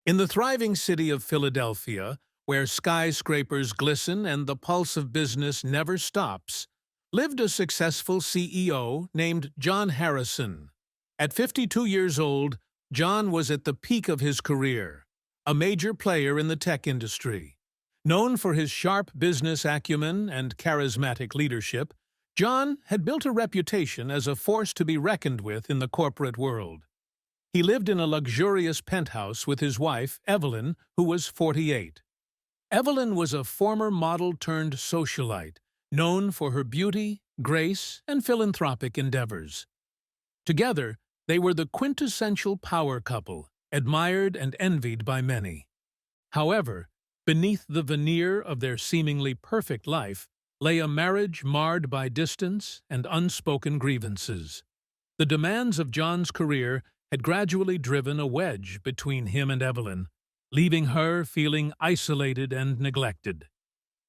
In the thriving city of Philadelphia, where skyscrapers glisten and the pulse of business never stops, lived a successful CEO named John Harrison. At 52 years old, John was at the peak of his career, a major player in the tech industry. Known for his sharp business acumen and charismatic leadership, John had built a reputation as a force to be reckoned with in the corporate world. He lived in a luxurious penthouse with his wife, Evelyn, who was 48. Evelyn was a former model-turned-socialite, known for her beauty, grace, and philanthropic endeavors. Together, they were the quintessential power couple, admired and envied by many. However, beneath the veneer of their seemingly perfect life lay a marriage marred by distance and unspoken grievances. The demands of John's career had gradually driven a wedge between him and Evelyn, leaving her feeling isolated and neglected.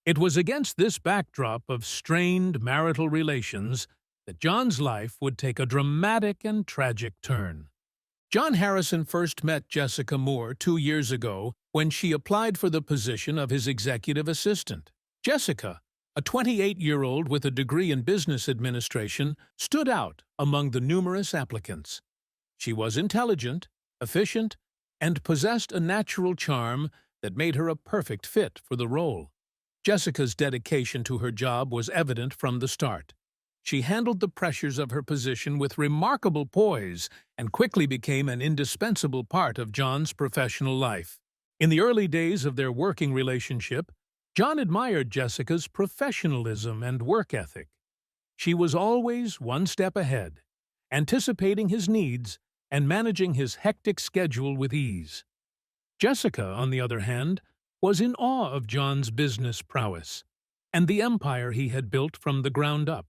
It was against this backdrop of strained marital relations that John's life would take a dramatic and tragic turn. John Harrison first met Jessica Moore 2 years ago when she applied for the position of his executive assistant. Jessica, a 28-year-old with a degree in business administration, stood out among the numerous applicants. She was intelligent, efficient, and possessed a natural charm that made her a perfect fit for the role. Jessica's dedication to her job was evident from the start. She handled the pressures of her position with remarkable poise and quickly became an indispensable part of John's professional life. In the early days of their working relationship, John admired Jessica's professionalism and work ethic. She was always one step ahead, anticipating his needs and managing his hectic schedule with ease. Jessica, on the other hand, was in awe of John's business prowess and the empire he had built from the ground up.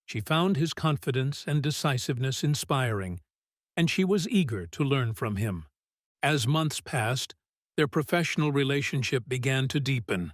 She found his confidence and decisiveness inspiring, and she was eager to learn from him. As months passed, their professional relationship began to deepen.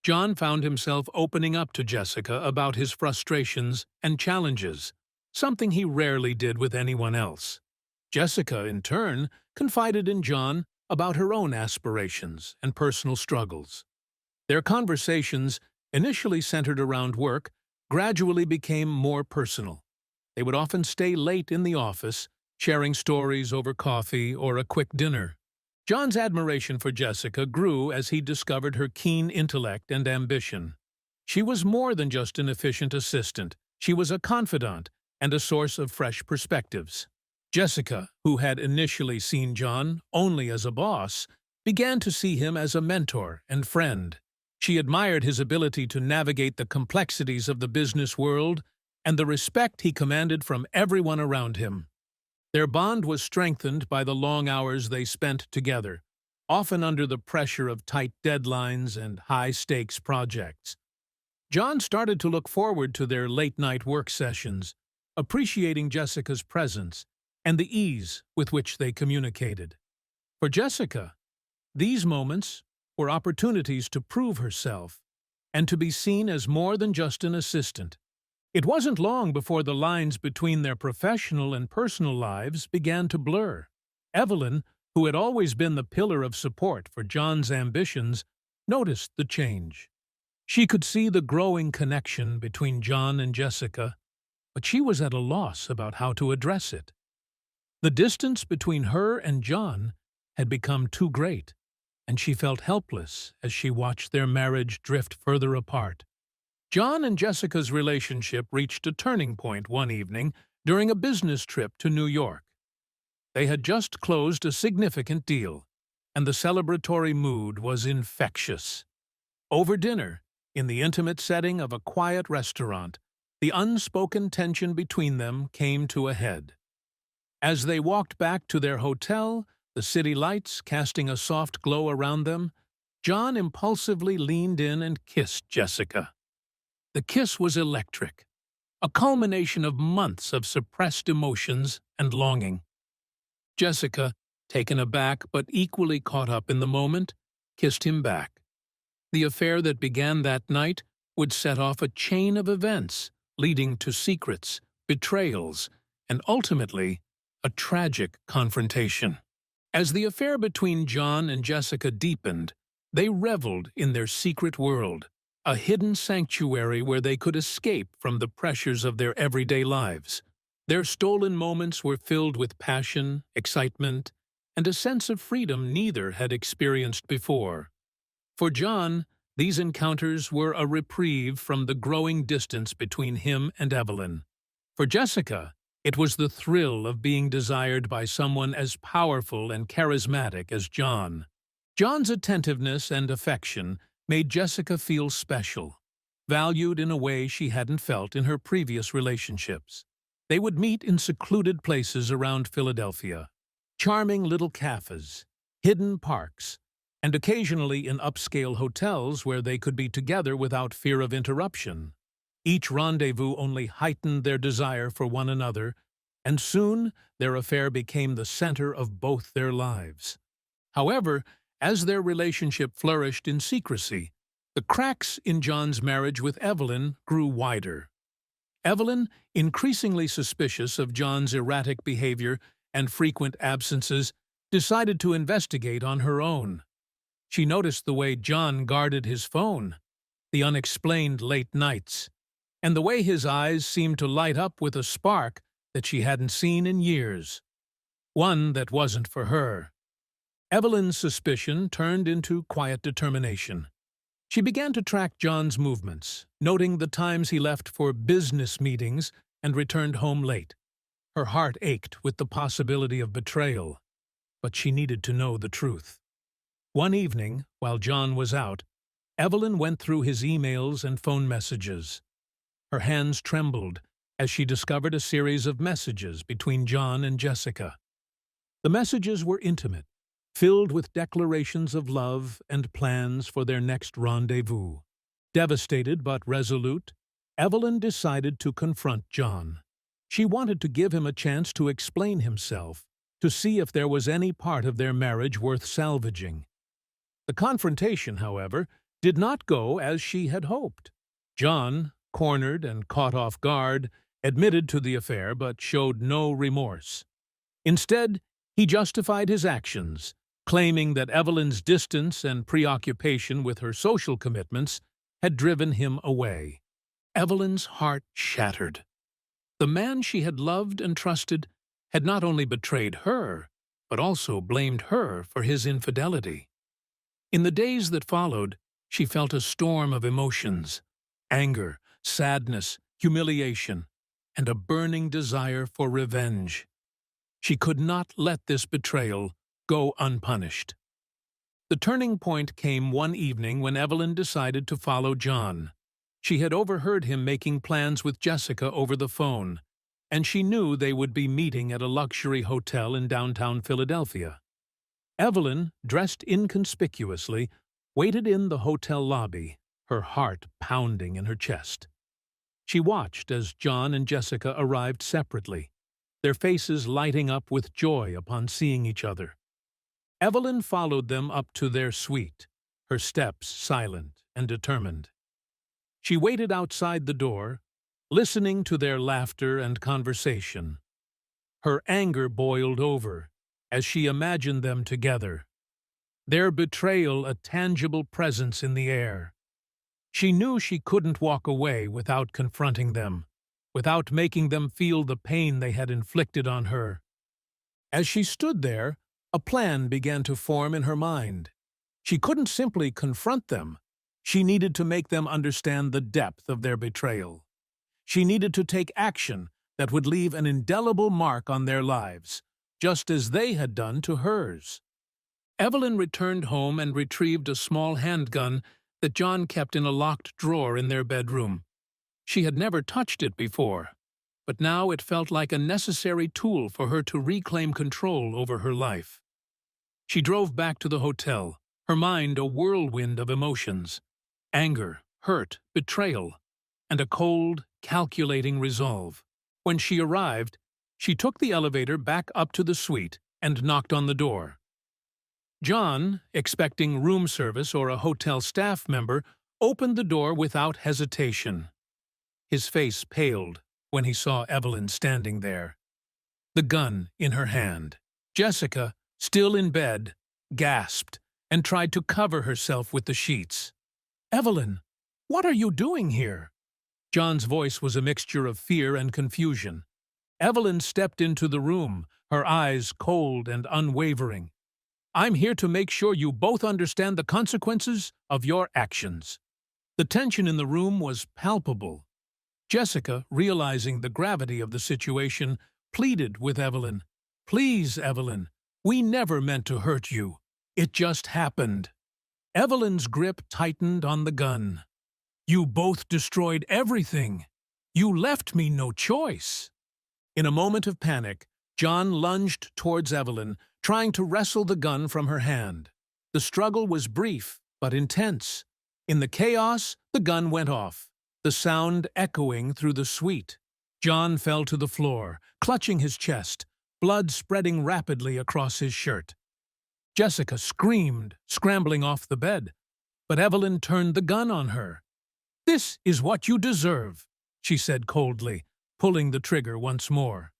John found himself opening up to Jessica about his frustrations and challenges, something he rarely did with anyone else. Jessica, in turn, confided in John about her own aspirations and personal struggles. Their conversations, initially centered around work, gradually became more personal. They would often stay late in the office, sharing stories over coffee or a quick dinner. John's admiration for Jessica grew as he discovered her keen intellect and ambition. She was more than just an efficient assistant. She was a confidant and a source of fresh perspectives. Jessica, who had initially seen John only as a boss, began to see him as a mentor and friend. She admired his ability to navigate the complexities of the business world and the respect he commanded from everyone around him. Their bond was strengthened by the long hours they spent together, often under the pressure of tight deadlines and high-stakes projects. John started to look forward to their late-night work sessions, appreciating Jessica's presence and the ease with which they communicated. For Jessica, these moments were opportunities to prove herself and to be seen as more than just an assistant. It wasn't long before the lines between their professional and personal lives began to blur. Evelyn, who had always been the pillar of support for John's ambitions, noticed the change. She could see the growing connection between John and Jessica, but she was at a loss about how to address it. The distance between her and John had become too great, and she felt helpless as she watched their marriage drift further apart. John and Jessica's relationship reached a turning point one evening during a business trip to New York. They had just closed a significant deal, and the celebratory mood was infectious. Over dinner, in the intimate setting of a quiet restaurant, the unspoken tension between them came to a head. As they walked back to their hotel, the city lights casting a soft glow around them, John impulsively leaned in and kissed Jessica. The kiss was electric, a culmination of months of suppressed emotions and longing. Jessica, taken aback but equally caught up in the moment, kissed him back. The affair that began that night would set off a chain of events, leading to secrets, betrayals, and ultimately, a tragic confrontation. As the affair between John and Jessica deepened, they reveled in their secret world, a hidden sanctuary where they could escape from the pressures of their everyday lives. Their stolen moments were filled with passion, excitement, and a sense of freedom neither had experienced before. For John, these encounters were a reprieve from the growing distance between him and Evelyn. For Jessica, it was the thrill of being desired by someone as powerful and charismatic as John. John's attentiveness and affection made Jessica feel special, valued in a way she hadn't felt in her previous relationships. They would meet in secluded places around Philadelphia, charming little cafes, hidden parks, and occasionally in upscale hotels where they could be together without fear of interruption. Each rendezvous only heightened their desire for one another, and soon their affair became the center of both their lives. However, as their relationship flourished in secrecy, the cracks in John's marriage with Evelyn grew wider. Evelyn, increasingly suspicious of John's erratic behavior and frequent absences, decided to investigate on her own. She noticed the way John guarded his phone, the unexplained late nights, and the way his eyes seemed to light up with a spark that she hadn't seen in years. One that wasn't for her. Evelyn's suspicion turned into quiet determination. She began to track John's movements, noting the times he left for business meetings and returned home late. Her heart ached with the possibility of betrayal, but she needed to know the truth. One evening, while John was out, Evelyn went through his emails and phone messages. Her hands trembled as she discovered a series of messages between John and Jessica. The messages were intimate, filled with declarations of love and plans for their next rendezvous. Devastated but resolute, Evelyn decided to confront John. She wanted to give him a chance to explain himself, to see if there was any part of their marriage worth salvaging. The confrontation, however, did not go as she had hoped. John, cornered and caught off guard, admitted to the affair but showed no remorse. Instead, he justified his actions, claiming that Evelyn's distance and preoccupation with her social commitments had driven him away. Evelyn's heart shattered. The man she had loved and trusted had not only betrayed her, but also blamed her for his infidelity. In the days that followed, she felt a storm of emotions: anger, sadness, humiliation, and a burning desire for revenge. She could not let this betrayal go unpunished. The turning point came one evening when Evelyn decided to follow John. She had overheard him making plans with Jessica over the phone, and she knew they would be meeting at a luxury hotel in downtown Philadelphia. Evelyn, dressed inconspicuously, waited in the hotel lobby, her heart pounding in her chest. She watched as John and Jessica arrived separately, their faces lighting up with joy upon seeing each other. Evelyn followed them up to their suite, her steps silent and determined. She waited outside the door, listening to their laughter and conversation. Her anger boiled over as she imagined them together, their betrayal a tangible presence in the air. She knew she couldn't walk away without confronting them, without making them feel the pain they had inflicted on her. As she stood there, a plan began to form in her mind. She couldn't simply confront them. She needed to make them understand the depth of their betrayal. She needed to take action that would leave an indelible mark on their lives, just as they had done to hers. Evelyn returned home and retrieved a small handgun that John kept in a locked drawer in their bedroom. She had never touched it before, but now it felt like a necessary tool for her to reclaim control over her life. She drove back to the hotel, her mind a whirlwind of emotions: anger, hurt, betrayal, and a cold, calculating resolve. When she arrived, she took the elevator back up to the suite and knocked on the door. John, expecting room service or a hotel staff member, opened the door without hesitation. His face paled when he saw Evelyn standing there, the gun in her hand. Jessica, still in bed, gasped and tried to cover herself with the sheets. "Evelyn, what are you doing here?" John's voice was a mixture of fear and confusion. Evelyn stepped into the room, her eyes cold and unwavering. "I'm here to make sure you both understand the consequences of your actions." The tension in the room was palpable. Jessica, realizing the gravity of the situation, pleaded with Evelyn. "Please, Evelyn, we never meant to hurt you. It just happened." Evelyn's grip tightened on the gun. "You both destroyed everything. You left me no choice." In a moment of panic, John lunged towards Evelyn, trying to wrestle the gun from her hand. The struggle was brief but intense. In the chaos, the gun went off, the sound echoing through the suite. John fell to the floor, clutching his chest, blood spreading rapidly across his shirt. Jessica screamed, scrambling off the bed, but Evelyn turned the gun on her. "This is what you deserve," she said coldly, pulling the trigger once more.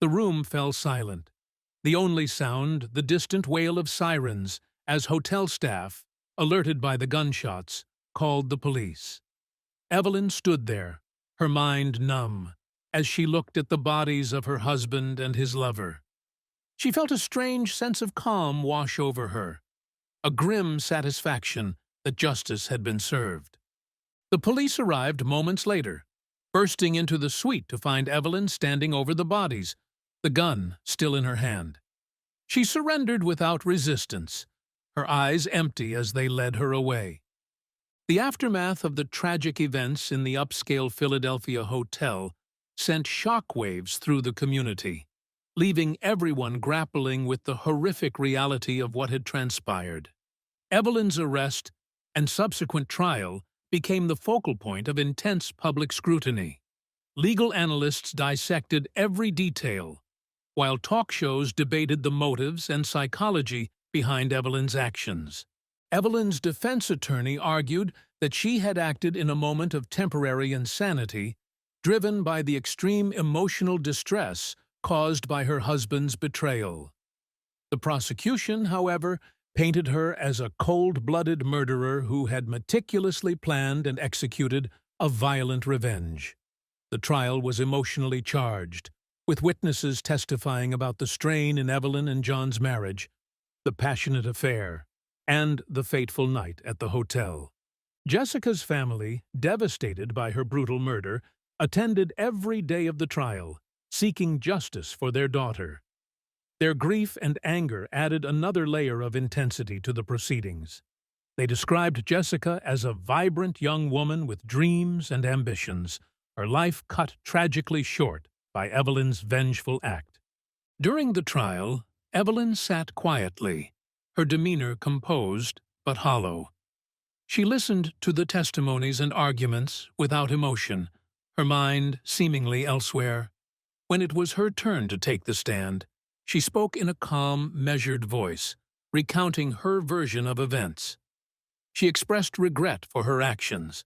The room fell silent. The only sound, the distant wail of sirens, as hotel staff, alerted by the gunshots, called the police. Evelyn stood there, her mind numb, as she looked at the bodies of her husband and his lover. She felt a strange sense of calm wash over her, a grim satisfaction that justice had been served. The police arrived moments later, bursting into the suite to find Evelyn standing over the bodies, the gun still in her hand. She surrendered without resistance, her eyes empty as they led her away. The aftermath of the tragic events in the upscale Philadelphia hotel sent shockwaves through the community, leaving everyone grappling with the horrific reality of what had transpired. Evelyn's arrest and subsequent trial became the focal point of intense public scrutiny. Legal analysts dissected every detail, while talk shows debated the motives and psychology behind Evelyn's actions. Evelyn's defense attorney argued that she had acted in a moment of temporary insanity, driven by the extreme emotional distress caused by her husband's betrayal. The prosecution, however, painted her as a cold-blooded murderer who had meticulously planned and executed a violent revenge. The trial was emotionally charged, with witnesses testifying about the strain in Evelyn and John's marriage, the passionate affair, and the fateful night at the hotel. Jessica's family, devastated by her brutal murder, attended every day of the trial, seeking justice for their daughter. Their grief and anger added another layer of intensity to the proceedings. They described Jessica as a vibrant young woman with dreams and ambitions, her life cut tragically short by Evelyn's vengeful act. During the trial, Evelyn sat quietly, her demeanor composed but hollow. She listened to the testimonies and arguments without emotion, her mind seemingly elsewhere. When it was her turn to take the stand, she spoke in a calm, measured voice, recounting her version of events. She expressed regret for her actions,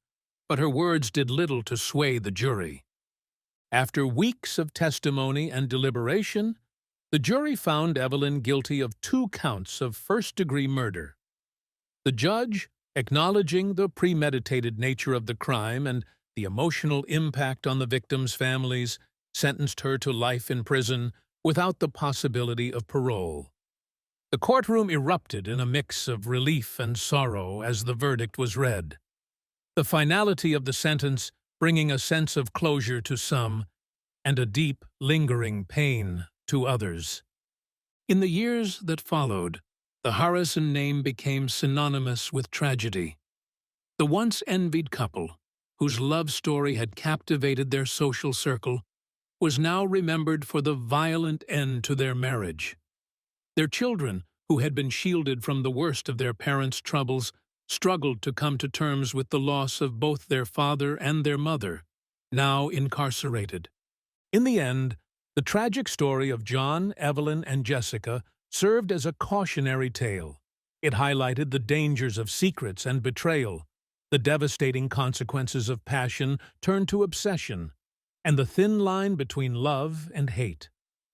but her words did little to sway the jury. After weeks of testimony and deliberation, the jury found Evelyn guilty of 2 counts of first-degree murder. The judge, acknowledging the premeditated nature of the crime and the emotional impact on the victims' families, sentenced her to life in prison without the possibility of parole. The courtroom erupted in a mix of relief and sorrow as the verdict was read, the finality of the sentence bringing a sense of closure to some and a deep, lingering pain to others. In the years that followed, the Harrison name became synonymous with tragedy. The once envied couple, whose love story had captivated their social circle, was now remembered for the violent end to their marriage. Their children, who had been shielded from the worst of their parents' troubles, struggled to come to terms with the loss of both their father and their mother, now incarcerated. In the end, the tragic story of John, Evelyn, and Jessica served as a cautionary tale. It highlighted the dangers of secrets and betrayal, the devastating consequences of passion turned to obsession, and the thin line between love and hate.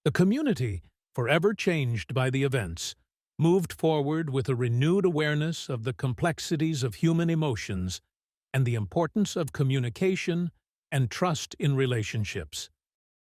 The community, forever changed by the events, moved forward with a renewed awareness of the complexities of human emotions and the importance of communication and trust in relationships.